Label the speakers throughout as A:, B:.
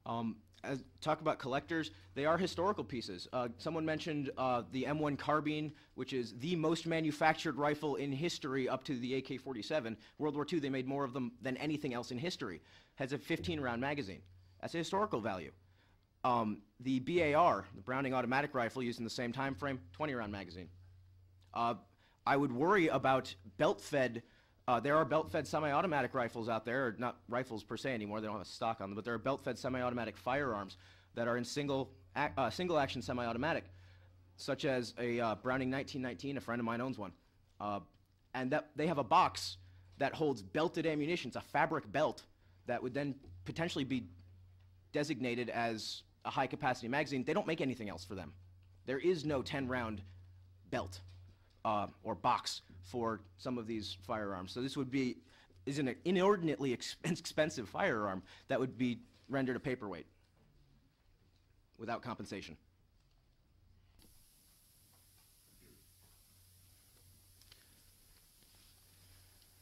A: Talk about collectors, they are historical pieces. Someone mentioned the M1 carbine, which is the most manufactured rifle in history up to the AK-47. World War II, they made more of them than anything else in history. Has a 15-round magazine. That's a historical value. The BAR, the Browning automatic rifle, used in the same time frame, 20-round magazine. I would worry about belt-fed. There are belt-fed semi-automatic rifles out there, or not rifles per se anymore, they don't have a stock on them, but there are belt-fed semi-automatic firearms that are in single-action semi-automatic, such as a Browning 1919, a friend of mine owns one. And that they have a box that holds belted ammunition. It's a fabric belt that would then potentially be designated as a high-capacity magazine. They don't make anything else for them. There is no 10-round belt or box for some of these firearms. So this is an inordinately expensive firearm that would be rendered a paperweight without compensation.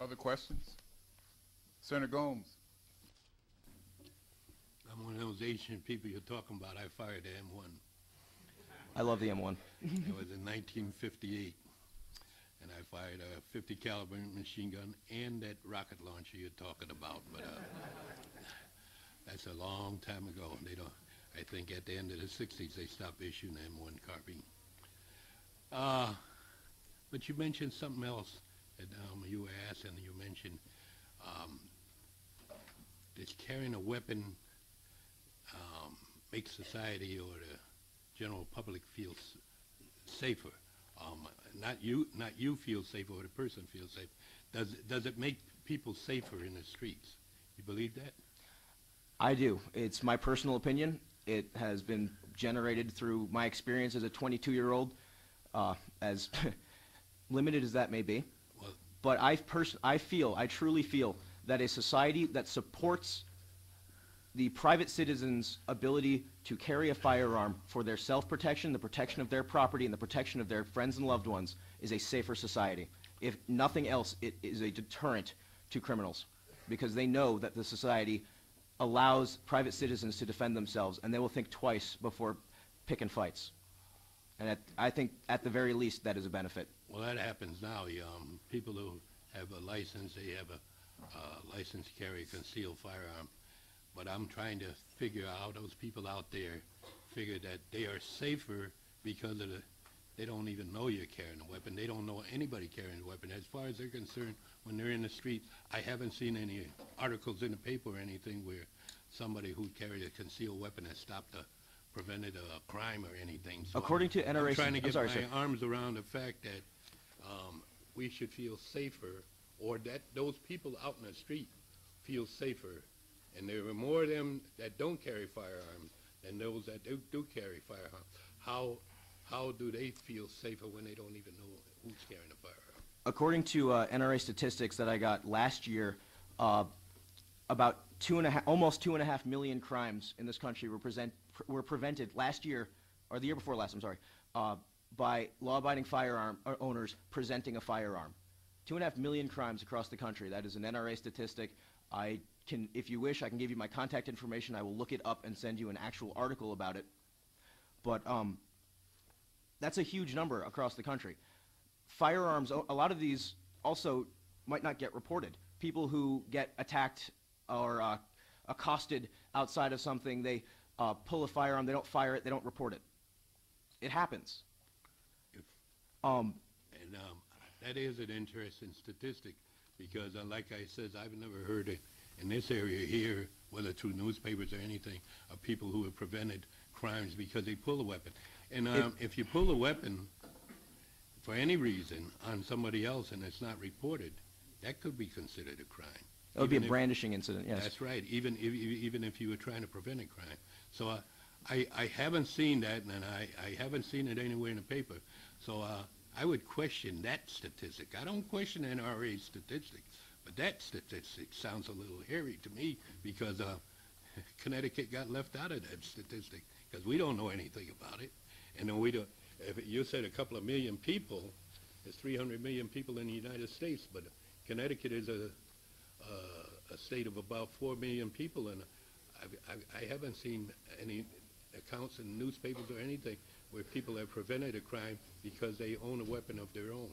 B: Other questions? Senator Gomes.
C: I'm one of those ancient people you're talking about. I fired the M1.
A: I love the M1.
C: It was in 1958. And I fired a 50 caliber machine gun and that rocket launcher you're talking about, but that's a long time ago. They don't. I think at the end of the 60s they stopped issuing the M1 carbine. But you mentioned something else that you were asked, and you mentioned that carrying a weapon makes society or the general public feel safer. Not you feel safer, or the person feels safe. Does it make people safer in the streets? You believe that?
A: I do. It's my personal opinion. It has been generated through my experience as a 22-year-old, as limited as that may be.
C: Well,
A: but I truly feel that a society that supports the private citizens' ability to carry a firearm for their self-protection, the protection of their property, and the protection of their friends and loved ones is a safer society. If nothing else, it is a deterrent to criminals, because they know that the society allows private citizens to defend themselves, and they will think twice before picking fights. And I think, at the very least, that is a benefit.
C: Well, that happens now. People who have a license, they have a license to carry a concealed firearm. But I'm trying to figure out, those people out there figure that they are safer because of they don't even know you're carrying a weapon. They don't know anybody carrying a weapon. As far as they're concerned, when they're in the street, I haven't seen any articles in the paper or anything where somebody who carried a concealed weapon has prevented a crime or anything. So
A: According to NRA,
C: I'm trying to get my arms around the fact that we should feel safer, or that those people out in the street feel safer. And there are more of them that don't carry firearms than those that do carry firearms. How do they feel safer when they don't even know who's carrying a firearm?
A: According to NRA statistics that I got last year, about almost 2.5 million crimes in this country were prevented last year, or the year before last, I'm sorry, by law-abiding firearm owners presenting a firearm. 2.5 million crimes across the country. That is an NRA statistic. If you wish, I can give you my contact information. I will look it up and send you an actual article about it. But that's a huge number across the country. Firearms, a lot of these also might not get reported. People who get attacked or accosted outside of something, they pull a firearm, they don't fire it, they don't report it. It happens.
C: That is an interesting statistic, because like I said, I've never heard it in this area here, whether through newspapers or anything, of people who have prevented crimes because they pull a weapon. And if you pull a weapon for any reason on somebody else and it's not reported, that could be considered a crime.
A: That would be a brandishing incident, yes.
C: That's right, even if you were trying to prevent a crime. So I haven't seen that, and I haven't seen it anywhere in the paper. So I would question that statistic. I don't question NRA statistics, but that statistic sounds a little hairy to me, because Connecticut got left out of that statistic because we don't know anything about it. And then we don't. If you said a couple of million people, there's 300 million people in the United States, but Connecticut is a state of about 4 million people, and I haven't seen any accounts in newspapers or anything where people have prevented a crime because they own a weapon of their own.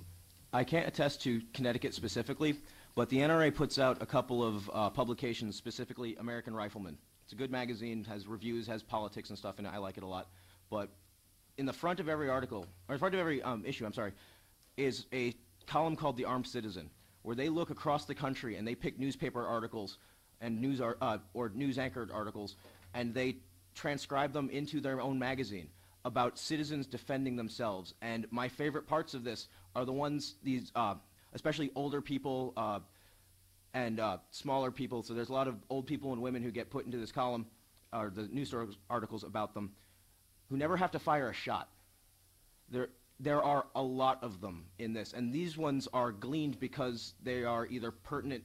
A: I can't attest to Connecticut specifically, but the NRA puts out a couple of publications, specifically American Rifleman. It's a good magazine, has reviews, has politics and stuff, and I like it a lot. But in the front of every article, or in front of every issue, I'm sorry, is a column called The Armed Citizen, where they look across the country and they pick newspaper articles and or news-anchored articles, and they transcribe them into their own magazine about citizens defending themselves. And my favorite parts of this are the ones, especially older people and smaller people. So there's a lot of old people and women who get put into this column, or the news articles about them, who never have to fire a shot. There are a lot of them in this, and these ones are gleaned because they are either pertinent,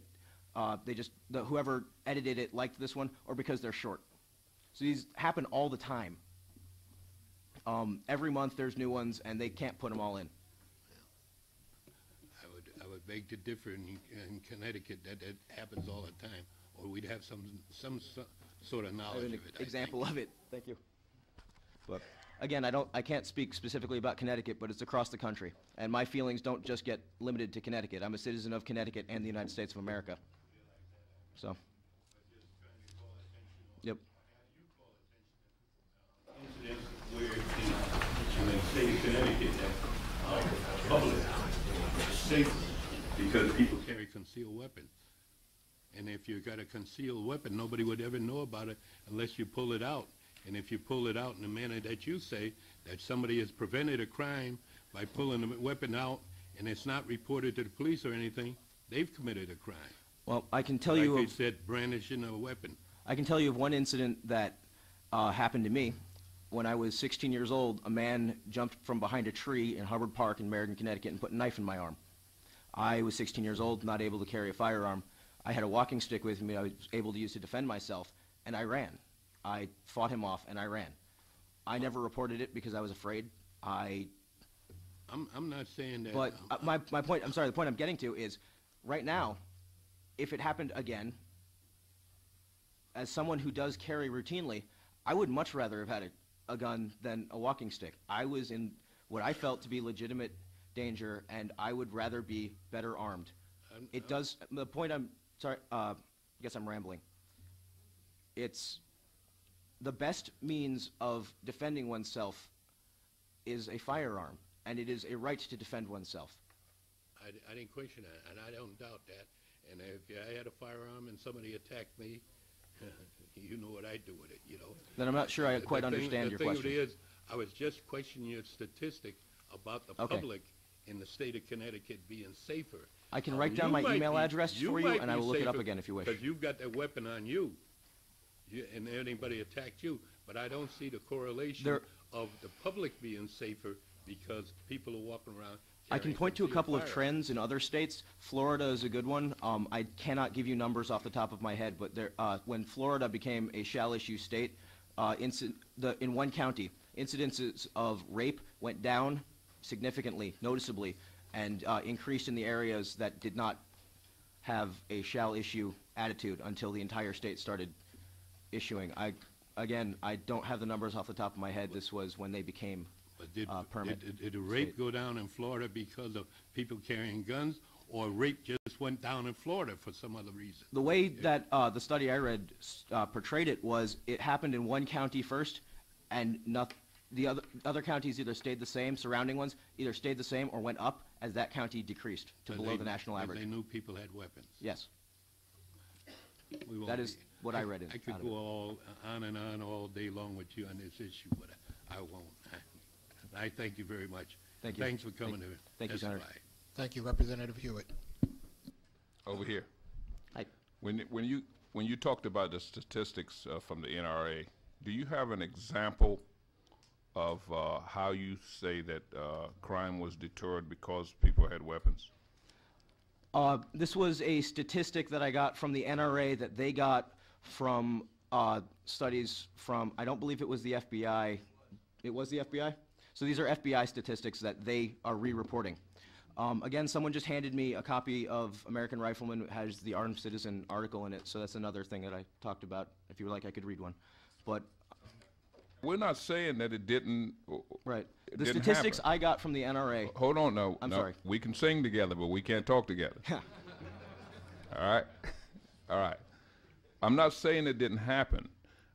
A: whoever edited it liked this one, or because they're short. So these happen all the time. Every month there's new ones, and they can't put them all in.
C: I would beg to differ in Connecticut that happens all the time, or we'd have some sort of knowledge of it.
A: Example of it. Thank you. But again, I can't speak specifically about Connecticut, but it's across the country, and my feelings don't just get limited to Connecticut. I'm a citizen of Connecticut and the United States of America. So. Yep.
C: Incidents where in the state of Connecticut that the public is safe because people carry concealed weapons. And if you've got a concealed weapon, nobody would ever know about it unless you pull it out. And if you pull it out in the manner that you say, that somebody has prevented a crime by pulling the weapon out and it's not reported to the police or anything, they've committed a crime.
A: Well, I can tell you.
C: Like they said, brandishing a weapon.
A: I can tell you of one incident that happened to me. When I was 16 years old, a man jumped from behind a tree in Hubbard Park in Meriden, Connecticut, and put a knife in my arm. I was 16 years old, not able to carry a firearm. I had a walking stick with me I was able to use to defend myself, and I ran. I fought him off, and I ran. I never reported it because I was afraid.
C: I'm not saying that.
A: But my point, I'm sorry, the point I'm getting to is, right now, if it happened again, as someone who does carry routinely, I would much rather have had a gun than a walking stick. I was in what I felt to be legitimate danger, and I would rather be better armed. It does, the point I'm, sorry, I guess I'm rambling. It's the best means of defending oneself is a firearm, and it is a right to defend oneself.
C: I didn't question that, and I don't doubt that. And if I had a firearm and somebody attacked me, you know what I'd do with it, you know.
A: Then I'm not sure I quite understand your question.
C: The thing is, I was just questioning your statistic about the public in the state of Connecticut being safer.
A: I can write down my email address for you, and I will look it up again if you wish.
C: Because you've got that weapon on you, and anybody attacked you. But I don't see the correlation of the public being safer because people are walking around.
A: I can point to a couple of trends in other states. Florida is a good one. I cannot give you numbers off the top of my head, but when Florida became a shall-issue state, in one county, incidences of rape went down significantly, noticeably, and increased in the areas that did not have a shall-issue attitude until the entire state started issuing. Again, I don't have the numbers off the top of my head. This was when they became permanent.
C: Did the rape go down in Florida because of people carrying guns, or rape just went down in Florida for some other reason?
A: The way that the study I read portrayed it was it happened in one county first, and the other counties either stayed the same, surrounding ones either stayed the same or went up as that county decreased to below the national average.
C: They knew people had weapons.
A: Yes. That is what I read.
C: I could go on and on all day long with you on this issue, but I won't. I thank you very much.
A: Thank you.
C: Thanks for coming to
A: Thank you, Senator.
D: Thank you, Representative Hewitt.
B: Over here.
A: Hi.
B: When you talked about the statistics from the NRA, do you have an example of how you say that crime was deterred because people had weapons?
A: This was a statistic that I got from the NRA that they got from studies from, I don't believe it was the FBI. It was the FBI? So these are FBI statistics that they are re-reporting. Again, someone just handed me a copy of American Rifleman. It has the Armed Citizen article in it, so that's another thing that I talked about. If you would like, I could read one. But
B: We're not saying that it didn't.
A: right,
B: It
A: the
B: didn't
A: statistics
B: happen.
A: I got from the NRA.
B: Hold on, no.
A: I'm
B: no.
A: sorry.
B: We can sing together, but we can't talk together. All right? All right. I'm not saying it didn't happen.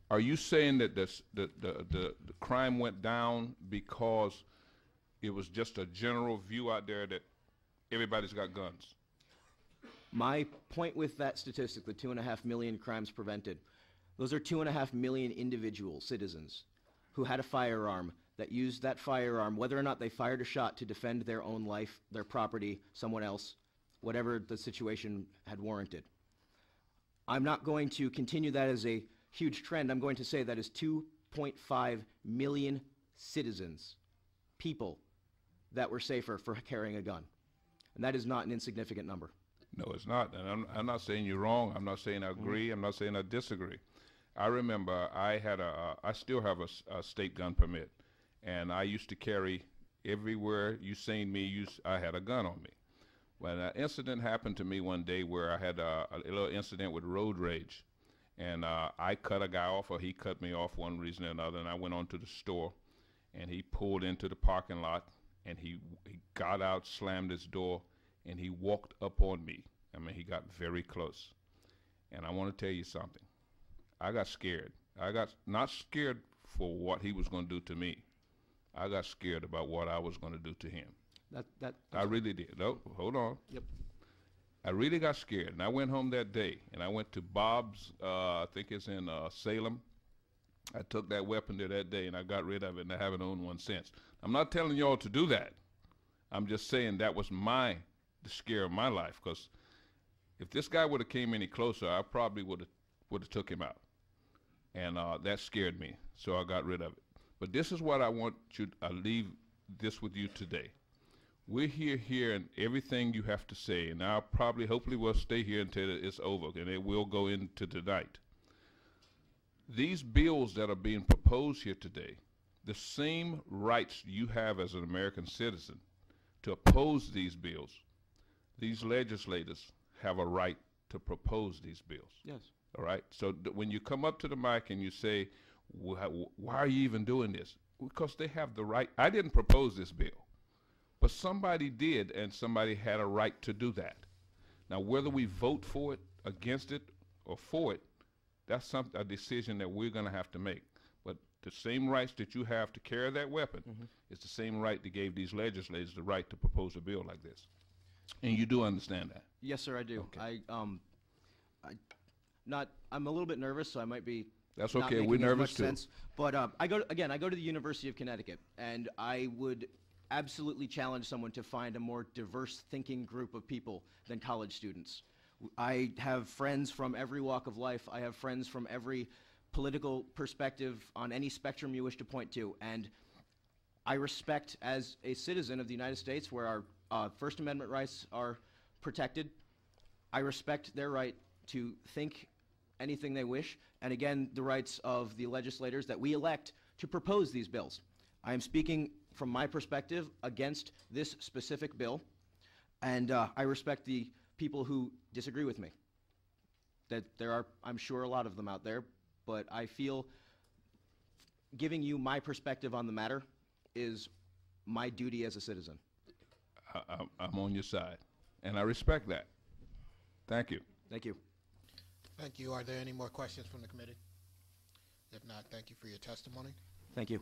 B: Are you saying that the crime went down because it was just a general view out there that everybody's got guns?
A: My point with that statistic, the 2.5 million crimes prevented, those are 2.5 million individual citizens who had a firearm that used that firearm, whether or not they fired a shot to defend their own life, their property, someone else, whatever the situation had warranted. I'm not going to continue that as a huge trend. I'm going to say that is 2.5 million citizens, people, that were safer for carrying a gun. And that is not an insignificant number.
B: No, it's not. And I'm not saying you're wrong. I'm not saying I agree. I'm not saying I disagree. I remember I still have a state gun permit, and I used to carry everywhere you seen me. I had a gun on me. When an incident happened to me one day where I had a little incident with road rage, and I cut a guy off, or he cut me off one reason or another, and I went on to the store, and he pulled into the parking lot, and he got out, slammed his door, and he walked up on me. I mean, he got very close. And I want to tell you something. I got scared. I got not scared for what he was going to do to me. I got scared about what I was going to do to him. I really did. No, hold on.
A: Yep.
B: I really got scared, and I went home that day, and I went to Bob's, I think it's in Salem. I took that weapon there that day, and I got rid of it, and I haven't owned one since. I'm not telling y'all to do that. I'm just saying that was the scare of my life, because if this guy would have came any closer, I probably would have took him out, and that scared me, so I got rid of it. But this is what I want you. I leave this with you today. We're here hearing everything you have to say, and I'll hopefully we'll stay here until it's over, and it will go into tonight. These bills that are being proposed here today, the same rights you have as an American citizen to oppose these bills, these legislators have a right to propose these bills.
A: Yes.
B: All right? So when you come up to the mic and you say, why are you even doing this? Because they have the right. I didn't propose this bill, but somebody did, and somebody had a right to do that. Now, whether we vote for it, against it, or for it, that's a decision that we're going to have to make. But the same rights that you have to carry that weapon is the same right that gave these legislators the right to propose a bill like this. And you do understand that?
A: Yes, sir, I do.
B: Okay.
A: I'm a little bit nervous, so I might be.
B: That's
A: not
B: okay.
A: making
B: We're
A: as
B: nervous
A: much
B: too.
A: sense. But I go to the University of Connecticut, and I would absolutely challenge someone to find a more diverse thinking group of people than college students. I have friends from every walk of life. I have friends from every political perspective on any spectrum you wish to point to, and I respect, as a citizen of the United States, where our First Amendment rights are protected, I respect their right to think anything they wish, and again, the rights of the legislators that we elect to propose these bills. I am speaking from my perspective against this specific bill, and I respect the people who disagree with me. That there are, I'm sure, a lot of them out there, but I feel giving you my perspective on the matter is my duty as a citizen.
B: I'm on your side, and I respect that. Thank you.
A: Thank you.
D: Thank you. Are there any more questions from the committee? If not, thank you for your testimony.
A: Thank you.